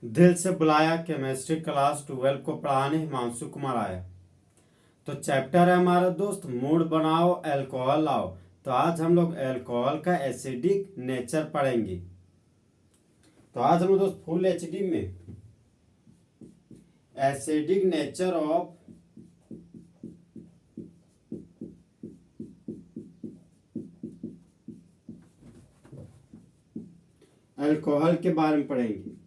दिल से बुलाया केमिस्ट्री क्लास 12 को पढ़ाने हिमांशु कुमार आया। तो चैप्टर है हमारा दोस्त मूड बनाओ अल्कोहल लाओ। तो आज हम लोग अल्कोहल का एसिडिक नेचर पढ़ेंगे। तो आज हम लोग दोस्त फुल एचडी में एसिडिक नेचर ऑफ अल्कोहल के बारे में पढ़ेंगे।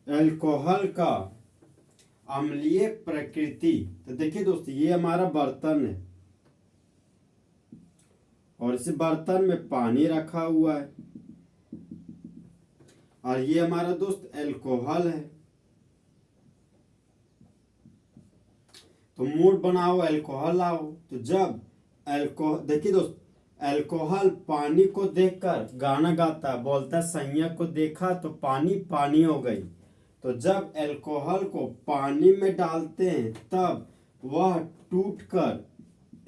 अल्कोहल का अम्लीय प्रकृति। तो देखिए दोस्त, ये हमारा बर्तन है और इस बर्तन में पानी रखा हुआ है और ये हमारा दोस्त अल्कोहल है। तो मूड बनाओ अल्कोहल लाओ। तो जब अल्कोहल, देखिए दोस्त, अल्कोहल पानी को देखकर गाना गाता है, बोलता है सैया को देखा तो पानी पानी हो गई। तो जब अल्कोहल को पानी में डालते हैं तब वह टूटकर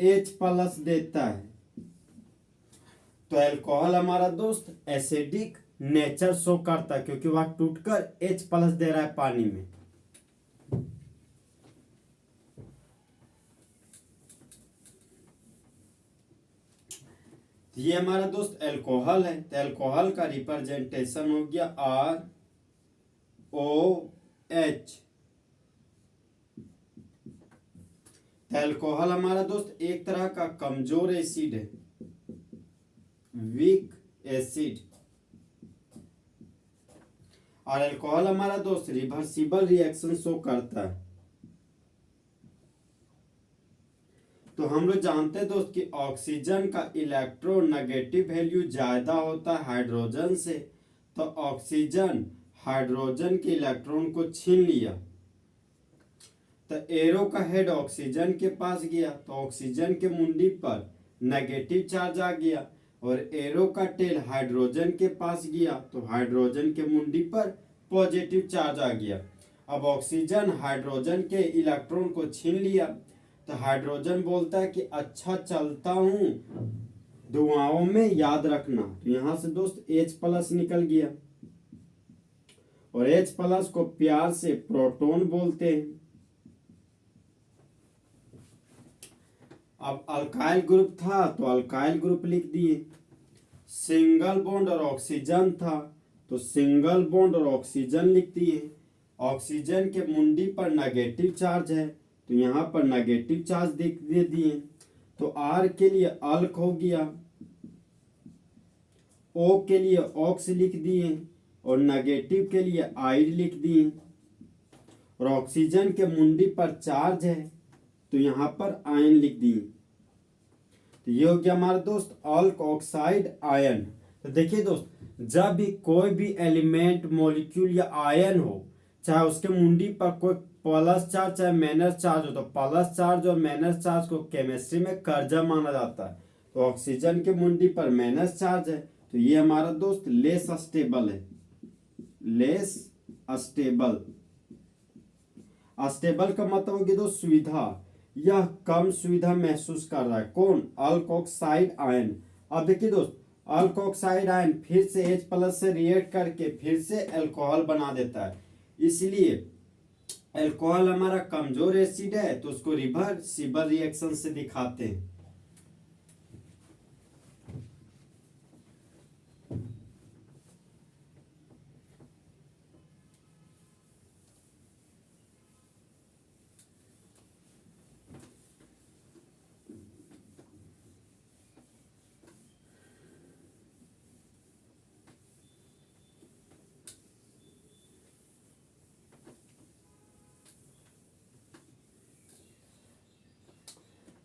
H+ देता है। तो अल्कोहल हमारा दोस्त एसिडिक नेचर शो करता है क्योंकि वह टूटकर H+ दे रहा है पानी में। ये हमारा दोस्त अल्कोहल है। तो अल्कोहल का रिप्रेजेंटेशन हो गया ROH। तो अल्कोहल हमारा दोस्त एक तरह का कमजोर एसिड है, वीक एसिड। और अल्कोहल हमारा दोस्त रिवर्सिबल रिएक्शन शो करता है। तो हम लोग जानते हैं दोस्त कि ऑक्सीजन का इलेक्ट्रोनेगेटिव वैल्यू ज्यादा होता है हाइड्रोजन से। तो ऑक्सीजन हाइड्रोजन के इलेक्ट्रॉन को छीन लिया। तो एरो का हेड ऑक्सीजन के पास गया तो ऑक्सीजन के मुंडी पर नेगेटिव चार्ज आ गया और एरो का टेल हाइड्रोजन के पास गया तो हाइड्रोजन के मुंडी पर पॉजिटिव चार्ज आ गया। अब ऑक्सीजन हाइड्रोजन के इलेक्ट्रॉन को छीन लिया तो हाइड्रोजन बोलता है कि अच्छा चलता हूं दुआओं में याद रखना। तो यहां से दोस्त H+ निकल गया और H+ को प्यार से प्रोटॉन बोलते हैं। अब अल्काइल ग्रुप था तो अल्काइल ग्रुप लिख दिए। सिंगल बॉन्ड और ऑक्सीजन था तो सिंगल बॉन्ड और ऑक्सीजन लिख दिए। ऑक्सीजन के मुंडी पर नेगेटिव चार्ज है तो यहाँ पर नेगेटिव चार्ज दे दिए। तो R के लिए अल्क हो गया, O के लिए ऑक्स लिख दिए और नेगेटिव के लिए आइड लिख दिए। और ऑक्सीजन के मुंडी पर चार्ज है तो यहाँ पर आयन लिख दिए। तो ये हो गया हमारा दोस्त अल्क ऑक्साइड आयन। तो देखिए दोस्त, जब भी कोई भी एलिमेंट मॉलिक्यूल या आयन हो, चाहे उसके मुंडी पर कोई प्लस चार्ज चाहे माइनस चार्ज हो, तो प्लस चार्ज और माइनस चार्ज को केमिस्ट्री में कर्जा माना जाता है। तो ऑक्सीजन के मुंडी पर माइनस चार्ज है तो ये हमारा दोस्त लेस स्टेबल है। लेस स्टेबल, स्टेबल का मतलब होगी दोस्त सुविधा, यह कम सुविधा महसूस कर रहा है। कौन? Alkoxide ion. अब देखिए दोस्त, अल्कोक्साइड आयन फिर से H+ से रिएक्ट करके फिर से अल्कोहल बना देता है। इसलिए अल्कोहल हमारा कमजोर एसिड है तो उसको रिवर्सिबल रिएक्शन से दिखाते हैं।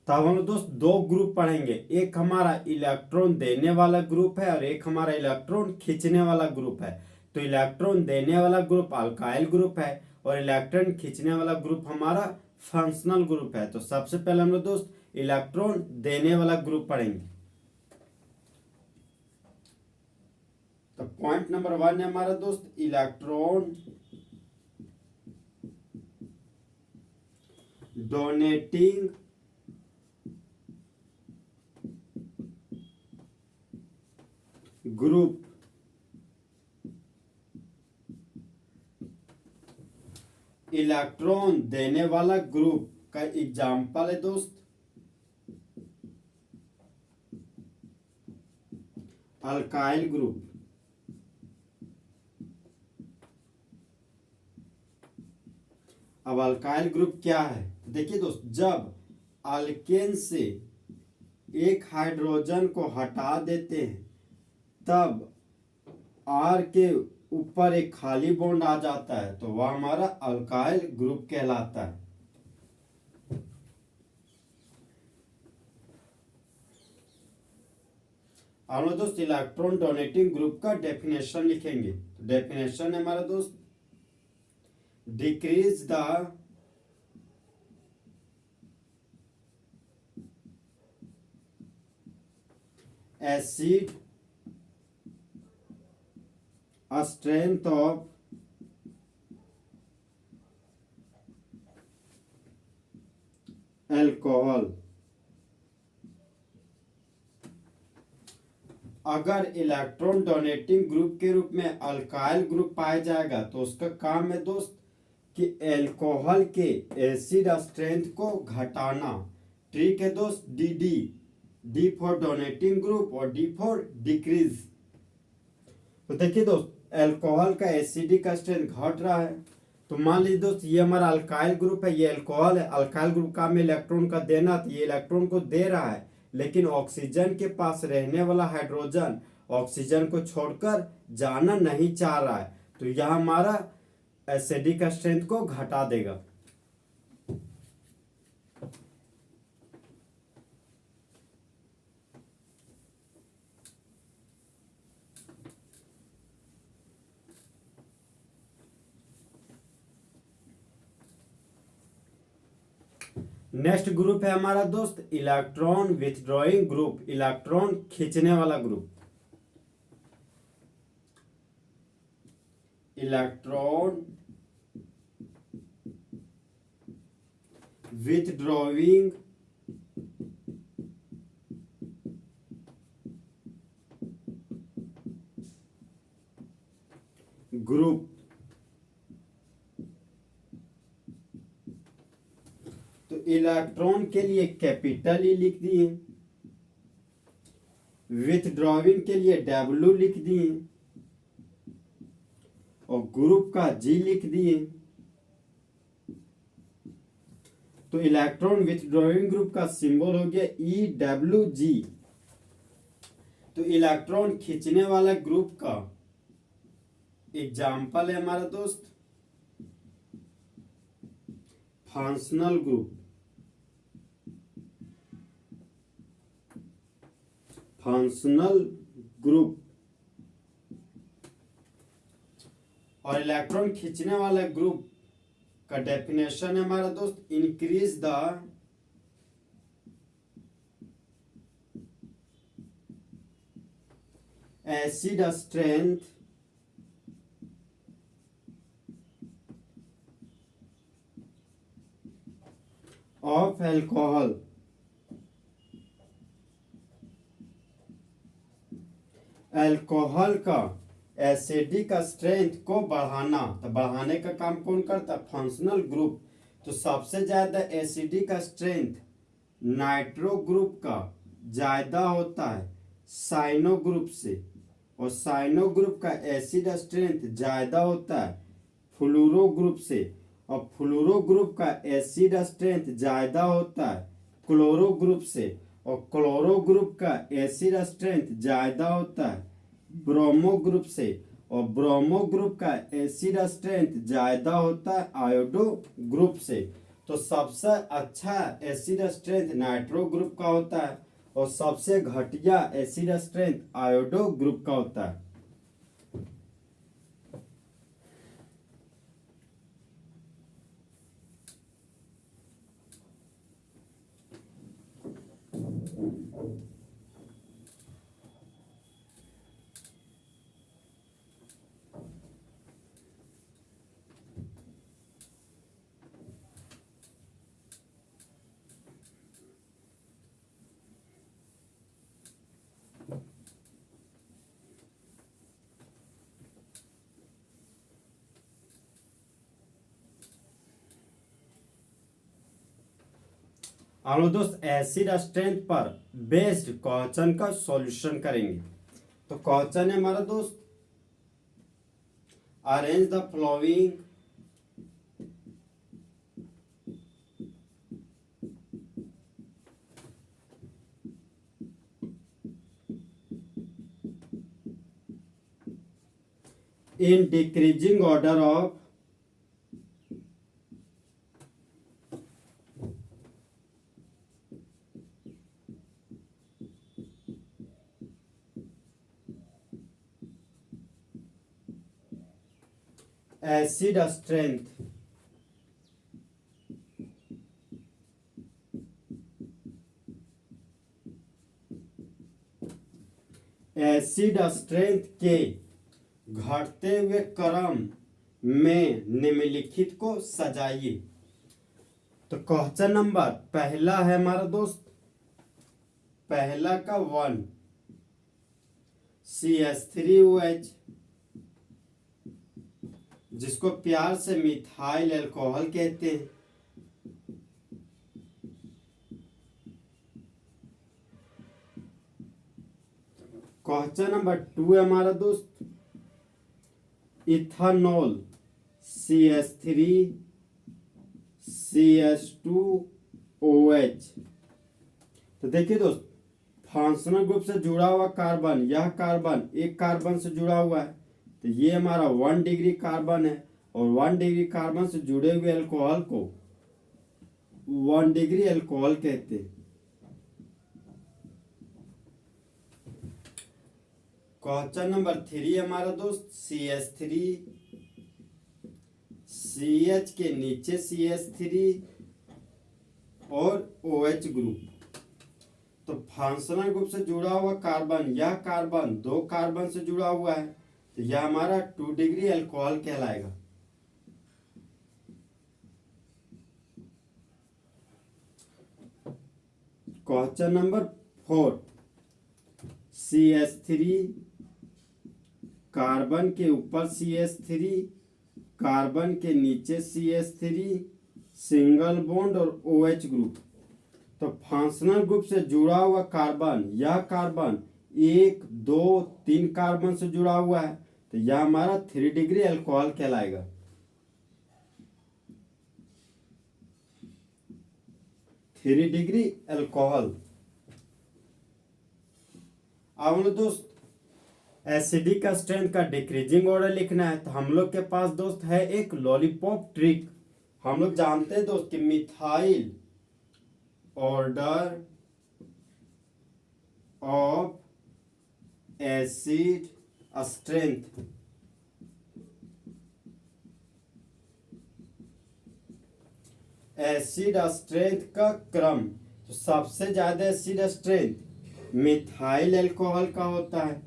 तो अब हम दोस्त दो ग्रुप पढ़ेंगे, एक हमारा इलेक्ट्रॉन देने वाला ग्रुप है और एक हमारा इलेक्ट्रॉन खींचने वाला ग्रुप है। तो इलेक्ट्रॉन देने वाला ग्रुप अल्काइल ग्रुप है और इलेक्ट्रॉन खींचने वाला ग्रुप हमारा फंक्शनल ग्रुप है। तो सबसे पहले हम लोग दोस्त इलेक्ट्रॉन देने वाला ग्रुप पढ़ेंगे। तो पॉइंट नंबर 1 है हमारा दोस्त इलेक्ट्रॉन डोनेटिंग ग्रुप इलेक्ट्रॉन देने वाला ग्रुप का एग्जाम्पल है दोस्त अल्काइल ग्रुप। अब अल्काइल ग्रुप क्या है? देखिए दोस्त, जब अल्केन से एक हाइड्रोजन को हटा देते हैं तब आर के ऊपर एक खाली बॉन्ड आ जाता है, तो वह हमारा अल्काइल ग्रुप कहलाता है। हम लोग दोस्त इलेक्ट्रॉन डोनेटिंग ग्रुप का डेफिनेशन लिखेंगे। तो डेफिनेशन है हमारा दोस्त, decrease the acid strength of alcohol. अगर इलेक्ट्रॉन डोनेटिंग ग्रुप के रूप में अल्काइल ग्रुप पाया जाएगा तो उसका काम है दोस्त कि एल्कोहल के एसिड स्ट्रेंथ को घटाना। ठीक है दोस्त, डी फॉर डोनेटिंग ग्रुप और डी फॉर डिक्रीज। तो देखिए दोस्त, एल्कोहल का एसिडिक स्ट्रेंथ घट रहा है, तो मान लीजिए दोस्त ये हमारा अल्काइल ग्रुप है, ये एल्कोहल है। अल्काइल ग्रुप का में इलेक्ट्रॉन का देना, तो ये इलेक्ट्रॉन को दे रहा है, लेकिन ऑक्सीजन के पास रहने वाला हाइड्रोजन ऑक्सीजन को छोड़कर जाना नहीं चाह रहा है, तो यह हमारा एसिडिक स्ट्रेंथ को घटा देगा। नेक्स्ट ग्रुप है हमारा दोस्त इलेक्ट्रॉन विथड्रॉइंग ग्रुप, इलेक्ट्रॉन खींचने वाला ग्रुप। Electron withdrawing group. तो इलेक्ट्रॉन के लिए कैपिटल ई लिख दिए, विथड्रॉइंग के लिए डब्ल्यू लिख दिए और ग्रुप का जी लिख दिए। तो इलेक्ट्रॉन विथड्रॉइंग ग्रुप का सिंबल हो गया EWG। तो इलेक्ट्रॉन खींचने वाला ग्रुप का एग्जाम्पल है हमारा दोस्त फंक्शनल ग्रुप। Functional group. और इलेक्ट्रॉन खींचने वाला ग्रुप का डेफिनेशन है हमारा दोस्त, increase the acid strength of alcohol. Alcohol का एसिडिक स्ट्रेंथ को बढ़ाना, तो बढ़ाने का काम कौन करता है? Functional group. तो सबसे ज्यादा एसिडिक स्ट्रेंथ नाइट्रो ग्रुप का ज्यादा होता है साइनो ग्रुप से, और साइनो ग्रुप का एसिड स्ट्रेंथ ज्यादा होता है फ्लूरो ग्रुप से, और फ्लूरो ग्रुप का एसिड स्ट्रेंथ ज्यादा होता है क्लोरो ग्रुप से, और क्लोरो ग्रुप का एसिड स्ट्रेंथ ज्यादा होता है ब्रोमो ग्रुप से, और ब्रोमो ग्रुप का एसिड स्ट्रेंथ ज्यादा होता है आयोडो ग्रुप से। तो सबसे अच्छा एसिड स्ट्रेंथ नाइट्रो ग्रुप का होता है और सबसे घटिया एसिड स्ट्रेंथ आयोडो ग्रुप का होता है। हम लोग दोस्त एसिड स्ट्रेंथ पर बेस्ड क्वेश्चन का सॉल्यूशन करेंगे। तो क्वेश्चन है हमारा दोस्त, arrange the following in decreasing order of acid strength acid strength के घटते हुए क्रम में निम्नलिखित को सजाइए। तो क्वेश्चन नंबर पहला है हमारा दोस्त, पहला का 1 CH3OH, जिसको प्यार से मिथाइल अल्कोहल कहते हैं। क्वेश्चन नंबर 2 है हमारा दोस्त, इथानॉल CH3CH2OH। तो देखिए दोस्त, फंक्शनल ग्रुप से जुड़ा हुआ कार्बन, यह कार्बन एक कार्बन से जुड़ा हुआ है, तो ये हमारा 1 डिग्री कार्बन है, और 1 डिग्री कार्बन से जुड़े हुए अल्कोहल को 1 डिग्री अल्कोहल कहते हैं। क्वेश्चन नंबर 3 हमारा दोस्त, CH3 CH के नीचे CH3 और OH ग्रुप। तो फंक्शनल ग्रुप से जुड़ा हुआ कार्बन, यह कार्बन 2 कार्बन से जुड़ा हुआ है, तो यह हमारा 2 डिग्री अल्कोहल कहलाएगा। क्वेश्चन नंबर 4 CH3 कार्बन के ऊपर CH3, कार्बन के नीचे CH3, सिंगल बॉन्ड और OH ग्रुप। तो फंक्शनल ग्रुप से जुड़ा हुआ कार्बन, यह कार्बन 1 2 3 कार्बन से जुड़ा हुआ है, तो यह हमारा 3 डिग्री अल्कोहल कहलाएगा। Three degree alcohol. अब हम लोग दोस्त एसिडिक स्ट्रेंथ का डिक्रीजिंग ऑर्डर लिखना है, तो हम लोग के पास दोस्त है एक लॉलीपॉप ट्रिक। हम लोग जानते हैं दोस्त कि methyl order of acid strength, acid strength का क्रम। तो सबसे ज्यादा एसिड स्ट्रेंथ मिथाइल अल्कोहल का होता है।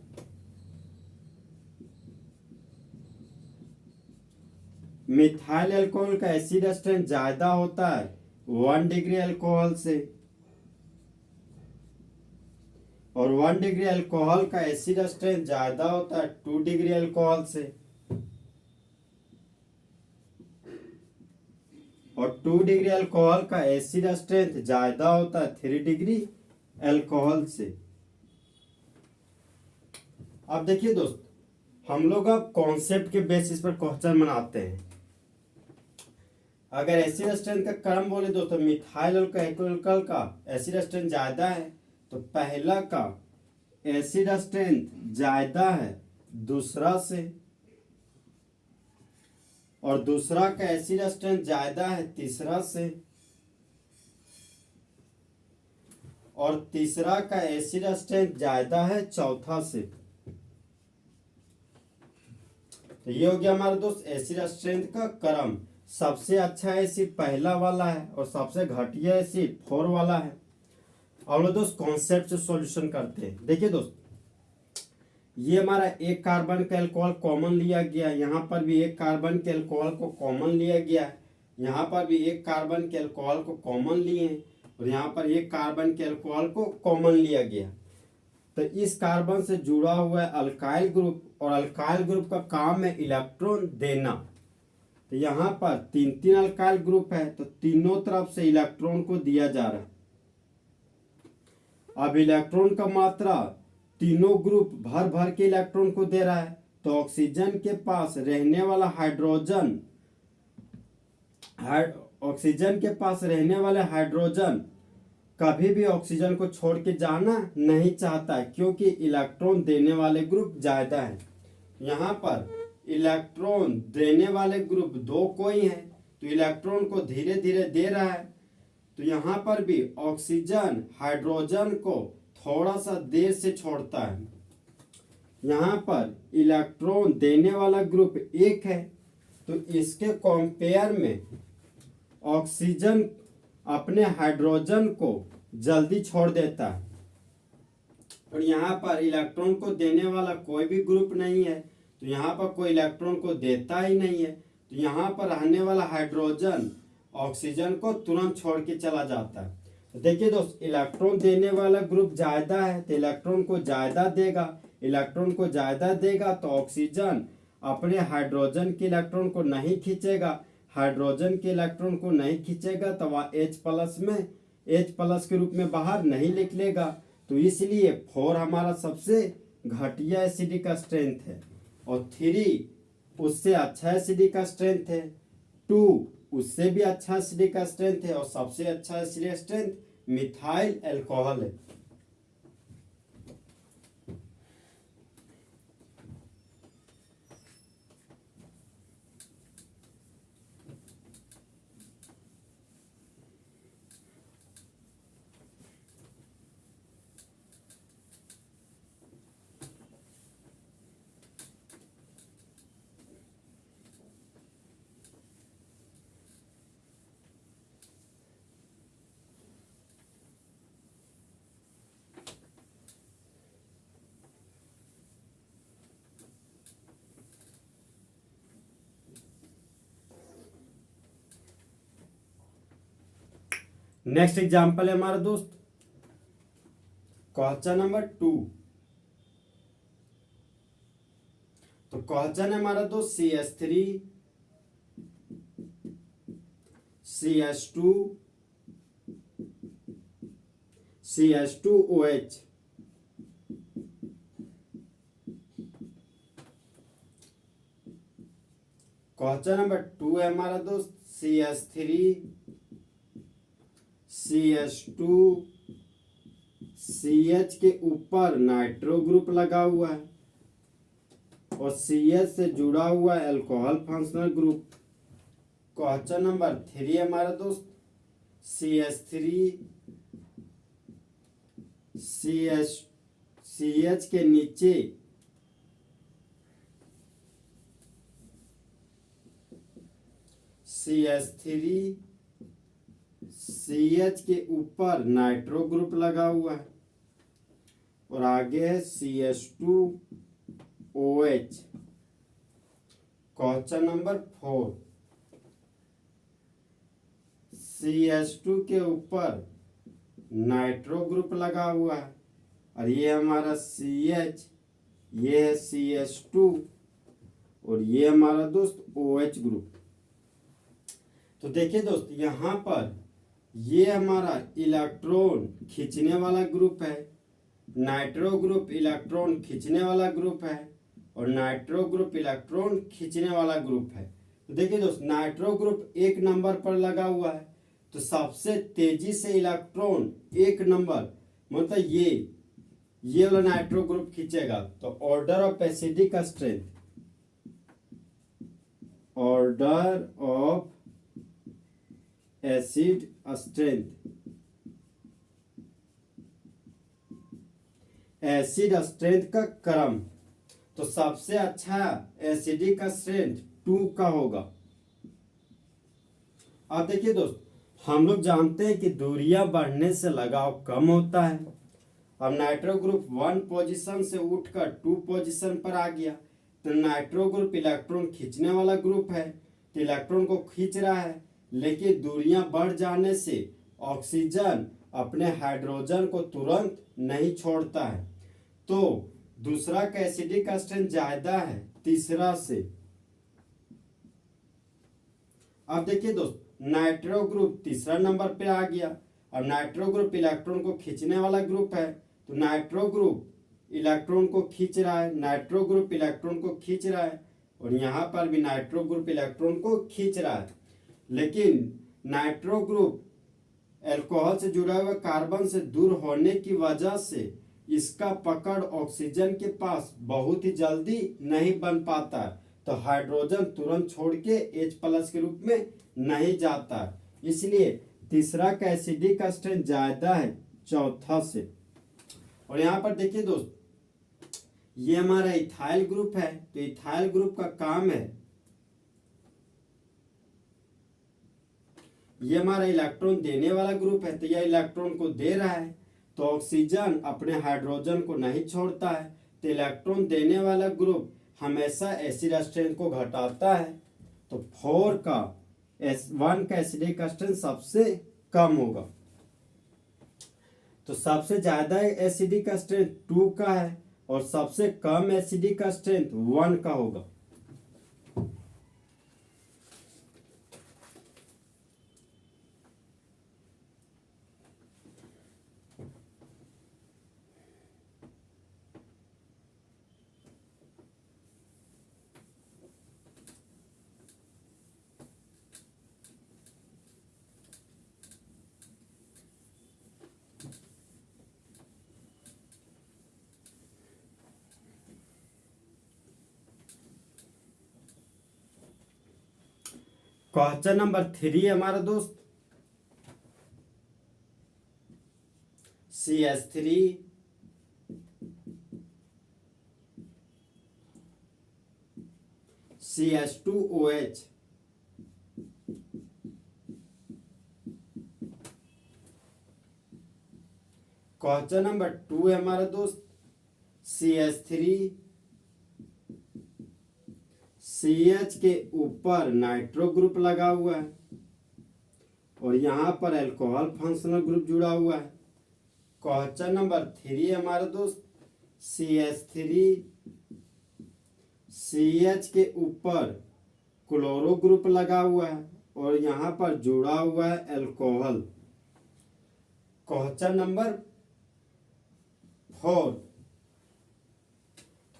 मिथाइल अल्कोहल का एसिड स्ट्रेंथ ज्यादा होता है 1 डिग्री अल्कोहल से, और 1 डिग्री अल्कोहल का एसिड स्ट्रेंथ ज्यादा होता है 2 डिग्री अल्कोहल से, और 2 डिग्री अल्कोहल का एसिड स्ट्रेंथ ज्यादा होता है 3 डिग्री अल्कोहल से। अब देखिए दोस्त, हम लोग अब कॉन्सेप्ट के बेसिस पर क्वेश्चन बनाते हैं। अगर एसिड स्ट्रेंथ का क्रम बोले दोस्तों, मिथाइल अल्कोहल का एसिड स्ट्रेंथ ज्यादा है, तो पहला का एसिड स्ट्रेंथ ज्यादा है दूसरा से, और दूसरा का एसिड स्ट्रेंथ ज्यादा है तीसरा से, और तीसरा का एसिड स्ट्रेंथ ज्यादा है चौथा से। तो ये हो गया हमारा दोस्त एसिड स्ट्रेंथ का क्रम। सबसे अच्छा एसिड पहला वाला है, और सबसे घटिया एसिड 4 वाला है। अब लोग दोस्त कॉन्सेप्ट से सॉल्यूशन करते हैं। देखिए दोस्त, ये हमारा एक कार्बन का अल्कोहल कॉमन लिया गया, यहाँ पर भी एक कार्बन के अल्कोहल को कॉमन लिया गया, यहाँ पर भी एक कार्बन के अल्कोहल को कॉमन लिए, और यहाँ पर एक कार्बन के अल्कोहल को कॉमन लिया गया। तो इस कार्बन से जुड़ा हुआ है अल्काइल ग्रुप, और अल्काइल ग्रुप का काम है इलेक्ट्रॉन देना। तो यहाँ पर 3 3 अल्काइल ग्रुप है, तो तीनों तरफ से इलेक्ट्रॉन को दिया जा रहा है। अब इलेक्ट्रॉन का मात्रा तीनों ग्रुप भर भर के इलेक्ट्रॉन को दे रहा है, तो ऑक्सीजन के पास रहने वाला ऑक्सीजन के पास रहने वाले हाइड्रोजन कभी भी ऑक्सीजन को छोड़ के जाना नहीं चाहता है, क्योंकि इलेक्ट्रॉन देने वाले ग्रुप ज्यादा है। यहाँ पर इलेक्ट्रॉन देने वाले ग्रुप दो कोई है, तो इलेक्ट्रॉन को धीरे धीरे दे रहा है। तो यहाँ पर भी ऑक्सीजन हाइड्रोजन को थोड़ा सा देर से छोड़ता है। यहाँ पर इलेक्ट्रॉन देने वाला ग्रुप एक है, तो इसके कंपेयर में ऑक्सीजन अपने हाइड्रोजन को जल्दी छोड़ देता है। और यहाँ पर इलेक्ट्रॉन को देने वाला कोई भी ग्रुप नहीं है, तो यहाँ पर कोई इलेक्ट्रॉन को देता ही नहीं है, तो यहाँ पर रहने वाला हाइड्रोजन ऑक्सीजन को तुरंत छोड़ के चला जाता है। तो देखिए दोस्त, इलेक्ट्रॉन देने वाला ग्रुप ज्यादा है तो इलेक्ट्रॉन को ज्यादा देगा, इलेक्ट्रॉन को ज्यादा देगा तो ऑक्सीजन अपने हाइड्रोजन के इलेक्ट्रॉन को नहीं खींचेगा, हाइड्रोजन के इलेक्ट्रॉन को नहीं खींचेगा तो वह H प्लस के रूप में बाहर नहीं निकलेगा। तो इसलिए 4 हमारा सबसे घटिया एसिडिक का स्ट्रेंथ है, और 3 उससे अच्छा एसिडिक का स्ट्रेंथ है, 2 उससे भी अच्छा एसिडिक का स्ट्रेंथ है, और सबसे अच्छा एसिडिक स्ट्रेंथ मिथाइल अल्कोहल है। नेक्स्ट एग्जाम्पल है हमारा दोस्त क्वेश्चन नंबर 2। तो क्वेश्चन है हमारा दोस्त CH3 CH2 CH2OH। Question number 2 है हमारा दोस्त CH3 CH2 CH के ऊपर नाइट्रो ग्रुप लगा हुआ है और CH से जुड़ा हुआ है alcohol functional group. Question number 3 है हमारा दोस्त CH3 CH के नीचे CH3 CH के ऊपर नाइट्रो ग्रुप लगा हुआ है और आगे है CH2OH। क्वेश्चन नंबर 4 CH2 के ऊपर नाइट्रो ग्रुप लगा हुआ है और ये हमारा CH, ये है CH2 और ये हमारा दोस्त OH ग्रुप। तो देखिए दोस्त, यहाँ पर ये हमारा इलेक्ट्रॉन खींचने वाला ग्रुप है, नाइट्रो ग्रुप इलेक्ट्रॉन खींचने वाला ग्रुप है और नाइट्रो ग्रुप इलेक्ट्रॉन खींचने वाला ग्रुप है। तो देखिए दोस्त, नाइट्रो ग्रुप 1 नंबर पर लगा हुआ है, तो सबसे तेजी से इलेक्ट्रॉन 1 नंबर मतलब ये वाला नाइट्रो ग्रुप खींचेगा। तो order of acidic strength, order of acid strength, acid strength का क्रम, तो सबसे अच्छा एसिडिक स्ट्रेंथ 2 का होगा। अब देखिए दोस्त, हम लोग जानते हैं कि दूरियां बढ़ने से लगाव कम होता है। अब नाइट्रो ग्रुप 1 पोजीशन से उठकर 2 पोजीशन पर आ गया, तो नाइट्रो ग्रुप इलेक्ट्रॉन खींचने वाला ग्रुप है, तो इलेक्ट्रॉन को खींच रहा है, लेकिन दूरियां बढ़ जाने से ऑक्सीजन अपने हाइड्रोजन को तुरंत नहीं छोड़ता है, तो दूसरा का एसिडिक स्ट्रेंथ ज्यादा है तीसरा से। अब देखिए दोस्त, नाइट्रो ग्रुप तीसरा नंबर पे आ गया अब नाइट्रो ग्रुप इलेक्ट्रॉन को खींचने वाला ग्रुप है, तो नाइट्रो ग्रुप इलेक्ट्रॉन को खींच रहा है, नाइट्रो ग्रुप इलेक्ट्रॉन को खींच रहा है, और यहाँ पर भी नाइट्रो ग्रुप इलेक्ट्रॉन को खींच रहा है। लेकिन नाइट्रो ग्रुप अल्कोहल से जुड़ा हुआ कार्बन से दूर होने की वजह से इसका पकड़ ऑक्सीजन के पास बहुत ही जल्दी नहीं बन पाता, तो हाइड्रोजन तुरंत छोड़ के H+ के रूप में नहीं जाता, इसलिए तीसरा का एसिडिक स्ट्रेंथ ज्यादा है चौथा से। और यहाँ पर देखिए दोस्त, ये हमारा इथाइल ग्रुप है, तो इथाइल ग्रुप का काम है, ये हमारा इलेक्ट्रॉन देने वाला ग्रुप है, तो यह इलेक्ट्रॉन को दे रहा है, तो ऑक्सीजन अपने हाइड्रोजन को नहीं छोड़ता है, तो इलेक्ट्रॉन देने वाला ग्रुप हमेशा एसिड स्ट्रेंथ को घटाता है, तो 4 का S1 का एसिडिक स्ट्रेंथ सबसे कम होगा। तो सबसे ज्यादा एसिडिक स्ट्रेंथ 2 का है और सबसे कम एसिडिक स्ट्रेंथ 1 का होगा। क्वेश्चन नंबर 3 हमारा दोस्त, CH3 CH2OH क्वेश्चन नंबर 2 है हमारा दोस्त, CH3 CH के ऊपर नाइट्रो ग्रुप लगा हुआ है और यहाँ पर अल्कोहल फंक्शनल ग्रुप जुड़ा हुआ है। क्वेश्चन नंबर 3 हमारा दोस्त, CH3 CH के ऊपर क्लोरो ग्रुप लगा हुआ है और यहाँ पर जुड़ा हुआ है alcohol. Question number 4,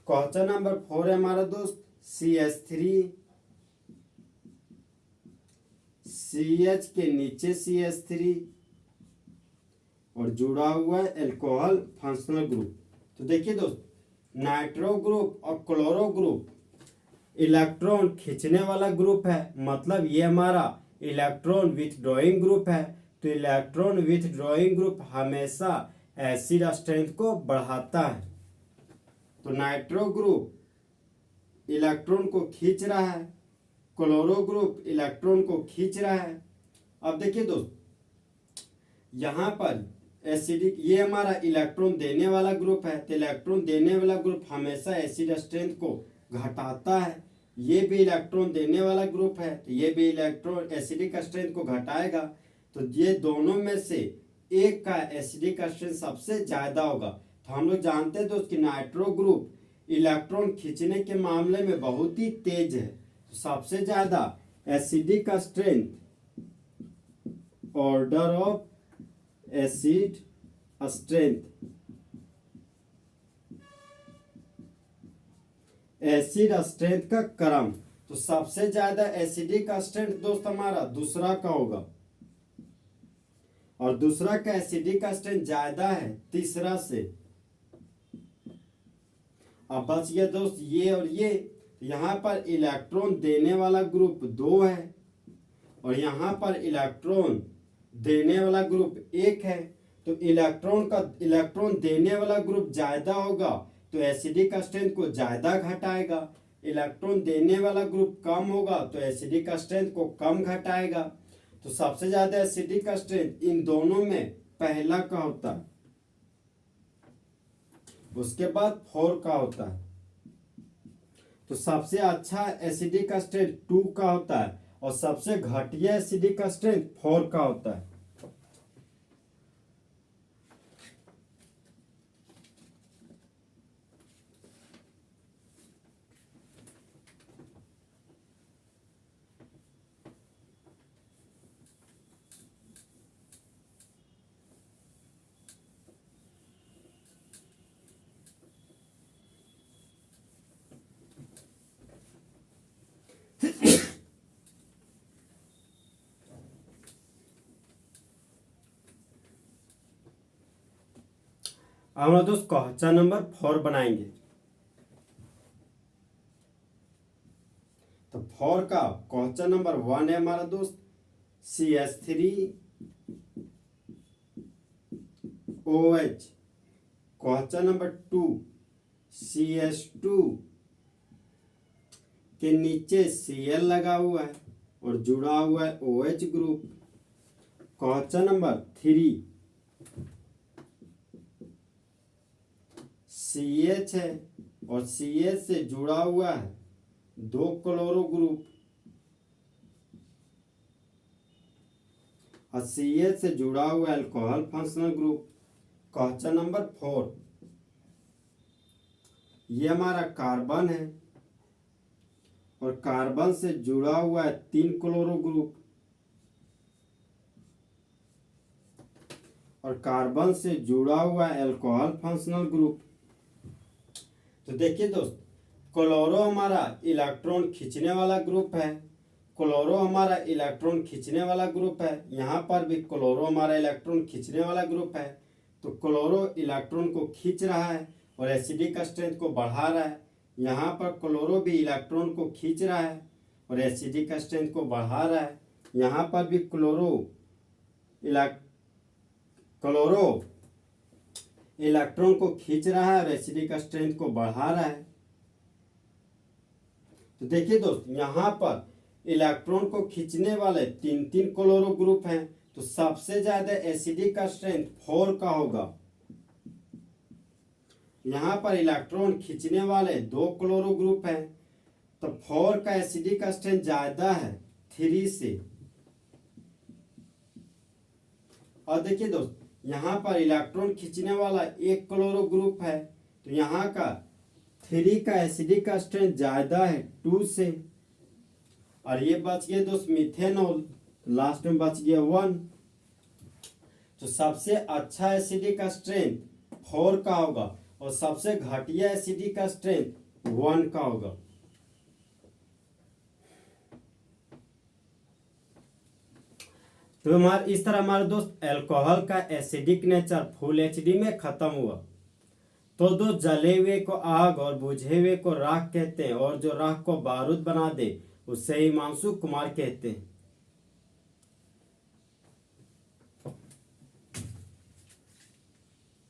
question number 4 है हमारा दोस्त, CH3 CH के नीचे CH3 और जुड़ा हुआ है अल्कोहल फंक्शनल ग्रुप। तो देखिए दोस्त, नाइट्रो ग्रुप और क्लोरो ग्रुप इलेक्ट्रॉन खींचने वाला ग्रुप है, मतलब ये हमारा इलेक्ट्रॉन विथड्रॉइंग ग्रुप है, तो इलेक्ट्रॉन विथड्रॉइंग ग्रुप हमेशा एसिड स्ट्रेंथ को बढ़ाता है। तो नाइट्रो ग्रुप इलेक्ट्रॉन को खींच रहा है, क्लोरो ग्रुप इलेक्ट्रॉन को खींच रहा है। अब देखिए दोस्त, यहाँ पर एसिडिक, ये हमारा इलेक्ट्रॉन देने वाला ग्रुप है, तो इलेक्ट्रॉन देने वाला ग्रुप हमेशा एसिड स्ट्रेंथ को घटाता है। ये भी इलेक्ट्रॉन देने वाला ग्रुप है, तो ये भी इलेक्ट्रॉन एसिडिक स्ट्रेंथ को घटाएगा। तो ये दोनों में से एक का एसिडिक स्ट्रेंथ सबसे ज्यादा होगा। तो हम लोग जानते हैं दोस्त कि नाइट्रो ग्रुप इलेक्ट्रॉन खींचने के मामले में बहुत ही तेज है। तो सबसे ज्यादा acidic strength, order of acid strength, acid strength का क्रम, तो सबसे ज्यादा एसिडिक स्ट्रेंथ दोस्त हमारा दूसरा का होगा और दूसरा का एसिडिक स्ट्रेंथ ज्यादा है तीसरा से। अब बच गया दोस्त ये और ये, यहाँ पर इलेक्ट्रॉन देने वाला ग्रुप 2 है और यहाँ पर इलेक्ट्रॉन देने वाला ग्रुप 1 है। तो इलेक्ट्रॉन देने वाला ग्रुप ज्यादा होगा तो एसिडिक स्ट्रेंथ को ज्यादा घटाएगा, इलेक्ट्रॉन देने वाला ग्रुप कम होगा तो एसिडिक स्ट्रेंथ को कम घटाएगा। तो सबसे ज्यादा एसिडिक स्ट्रेंथ इन दोनों में पहला का होता है, उसके बाद 4 का होता है। तो सबसे अच्छा एसिडिक स्ट्रेंथ 2 का होता है और सबसे घटिया एसिडिक स्ट्रेंथ 4 का होता है। हमारा दोस्त क्वेश्चन नंबर 4 बनाएंगे। तो 4 का क्वेश्चन नंबर 1 है हमारा दोस्त CH3OH। क्वेश्चन नंबर 2 CH2 के नीचे Cl लगा हुआ है और जुड़ा हुआ है OH group. Question number 3 CH है और CH से जुड़ा हुआ है 2 क्लोरो ग्रुप और CH से जुड़ा हुआ alcohol functional group. Question number 4 ये हमारा कार्बन है और कार्बन से जुड़ा हुआ है 3 क्लोरो ग्रुप और कार्बन से जुड़ा हुआ है अल्कोहल फंक्शनल ग्रुप। तो देखिए दोस्त, क्लोरो हमारा इलेक्ट्रॉन खींचने वाला ग्रुप है, क्लोरो हमारा इलेक्ट्रॉन खींचने वाला ग्रुप है। यहाँ पर भी क्लोरो हमारा इलेक्ट्रॉन खींचने वाला ग्रुप है। तो क्लोरो इलेक्ट्रॉन को खींच रहा है और एसिडिक स्ट्रेंथ को बढ़ा रहा है। यहाँ पर क्लोरो भी इलेक्ट्रॉन को खींच रहा है और एसिडिक स्ट्रेंथ को बढ़ा रहा है। यहाँ पर भी क्लोरो इलेक्ट्रॉन को खींच रहा है और एसिडिक स्ट्रेंथ को बढ़ा रहा है। तो देखिए दोस्त, यहाँ पर इलेक्ट्रॉन को खींचने वाले 3 क्लोरो ग्रुप हैं। तो सबसे ज्यादा एसिडिक स्ट्रेंथ 4 का होगा। यहाँ पर इलेक्ट्रॉन खींचने वाले 2 क्लोरो ग्रुप हैं तो 4 का एसिडिक स्ट्रेंथ ज्यादा है 3 से। और देखिए दोस्त, यहाँ पर इलेक्ट्रॉन खींचने वाला 1 क्लोरो ग्रुप है तो यहाँ का 3 का एसिडिक स्ट्रेंथ ज्यादा है 2 से। और ये बच गया दोस्त मिथेनॉल, लास्ट में बच गया 1। तो सबसे अच्छा एसिडिक स्ट्रेंथ 4 का होगा और सबसे घटिया एसिडिक स्ट्रेंथ 1 का होगा। तो इस तरह हमारे दोस्त अल्कोहल का एसिडिक नेचर फुल एचडी में खत्म हुआ। तो दोस्त, जले हुए को आग और बुझे हुए को राख कहते हैं और जो राख को बारूद बना दे उसे हिमांशु कुमार कहते हैं।